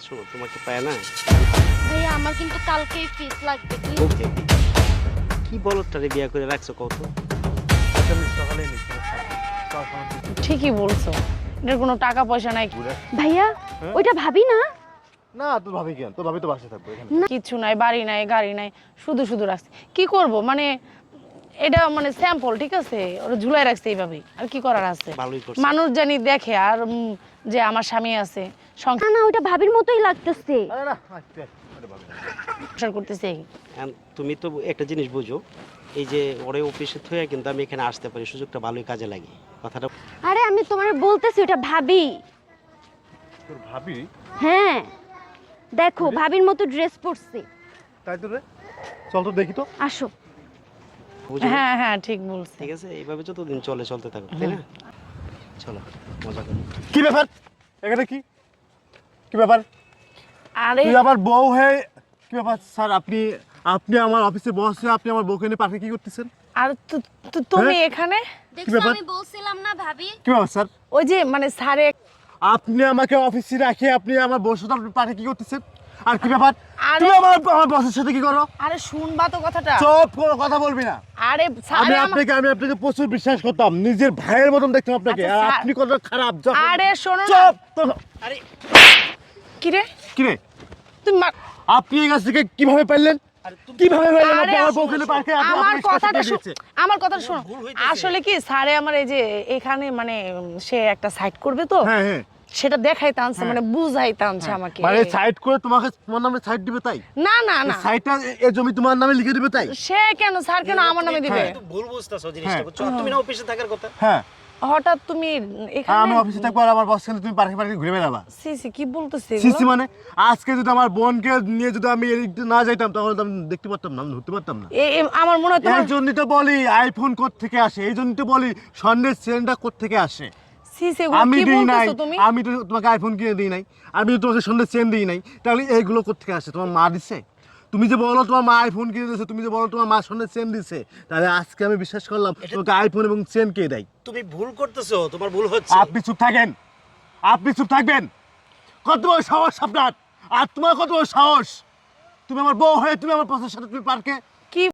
শোনো তোমাকে পায় না। ভাইয়া আমার কিন্তু কালকেই ফিস লাগবে please। ওকে, কি বলটারে বিয়া করে রাখছো কত? আমি সকালে নিচ্ছি ঠিকই বলছো, এটার কোনো টাকা পয়সা নাই, ভাইয়া হ্যাঁ? ওইটা ভাবি না? না তোর ভাবি কেন, তোর ভাবি তো বাসায় থাকবে এখানে। কিছু নাই, বাড়ি নাই, গাড়ি নাই, শুধু শুধু রাখছে। কি করব মানে এটা মানে স্যাম্পল, ঠিক আছে, ওরা ঝুলাই রাখছে এইভাবেই, আর কি করার আছে। ভালোই করছো। মানুষ জানি দেখে আর যে আমার স্বামী আছে, না না ওইটা ভাবির মতোই লাগতেছে। আরে না আচ্ছা আরে ভাবি না। সংসার করতেছে। তুমি তো একটা জিনিস বুঝো, এই যে ওরে অফিসে থয়ে কিন্তু আমি এখানে আসতে পারি, সুযোগটা ভালোই কাজে লাগে কথাটা। আরে আমি তোমারে বলতেছি ওটা ভাবি। তোর ভাবি? হ্যাঁ দেখো ভাবির মতো ড্রেস পরছে। তাই তো রে, চল তো দেখি তো। আসো। বুঝো? হ্যাঁ হ্যাঁ ঠিক বলছে। ঠিক আছে, এইভাবে যতদিন চলতে থাকো, তাই না? চলো মজা করো। কি ব্যাপার এখানে, কি কি ব্যাপার? আরে তুই আমার বউ হয়ে কি ব্যাপার স্যার? আপনি আপনি আমার অফিসে বস হয়ে আপনি আমার বউকে নিয়ে পার্কে কি করতেছেন? আর তুমি হ্যাঁ? এখানে দেখছো ব্যাপার? আমি বলছিলাম না ভাবি। কি ব্যাপার স্যার? ওই যে মানে স্যারে আপনি আমাকে অফিসে রাখে আপনি আমার বউর সাথে আপনি পার্কে কি করতেছেন? আর কি ব্যাপার? আরে- তুমি আমার বসের সাথে কি করো? আরে শুনবা তো কথাটা। চুপ, কোনো কথা বলবি না। আরে স্যারে আমি আপনাকে প্রচুর বিশ্বাস করতাম, নিজের ভাইয়ের মতন দেখতাম আপনাকে, আচ্ছা, আর স্যার- আপনি কত খারাপ। যখন আরে শোনো না। চুপ আরে কি রে কি রে, তুমি আপনি এই কাছ থেকে কিভাবে পারলেন? কিভাবে পারলেন আরে আপনি আমার আসো, বউকে নিয়ে পার্কে? আমার কথাটা দিয়েছে। আমার কথা শোনো। ভুল হইতেছে। আসলে কি স্যারে আমার এই যে এখানে মানে সে একটা সাইড করবে তো, হ্যাঁ হ্যাঁ, সেটা দেখাইতে আনছে, মানে বুঝাইতে আনছে আমাকে। মানে সাইড করে তোমাকে তোমার নামে সাইড দিবে তাই? না না না, সাইডটা এই জমি তোমার নামে লিখে দিবে তাই? সে কেন, স্যার কেন আমার নামে দিবে? তুমি তো ভুল বুঝতেছো জিনিসটা, হ্যাঁ। বুঝছো? আর তুমি না অফিসে থাকার কথা। হ্যাঁ, হঠাৎ তুমি আর এখানে আমি অফিসে থাকবো আর আমার বস তুমি পার্কে পার্কে ঘুরে বেড়াবা? সি কি বলতেছে সিসি মানে আজকে যদি আমার বোনকে নিয়ে যদি আমি এদিকে না যাইতাম তাহলে তো আমি দেখতে পারতাম না, আমি ধরতে পারতাম না। আমার মনে হয় তোমার এই জন্যই তো বলি আইফোন থেকে আসে, এই জন্যই তো বলি স্বর্ণের চেনটা থেকে আসে। সি আমি কি দিই নাই, বলতেছো তুমি? আমি তো তোমাকে আইফোন কিনে দিই নাই, আমি তো তোমাকে স্বর্ণের চেন দিই নাই, তাহলে এইগুলো থেকে আসে? তোমার মা দিছে? তুমি যে বলো তোমার মা আইফোন কিনে দিয়েছে, তুমি যে বলো তোমার মা স্বর্ণের চেন দিছে, তাহলে আজকে আমি বিশ্বাস করলাম তোমাকে আইফোন এবং চেন কে দেয়। তুমি ভুল করতেছো, তোমার ভুল হচ্ছে। আপনি চুপ থাকেন, আপনি চুপ থাকবেন। কত বড় সাহস আপনার, আর তোমার কত বড় সাহস? তুমি আমার বউ হয়ে তুমি আমার পছন্দের সাথে তুমি পার্কে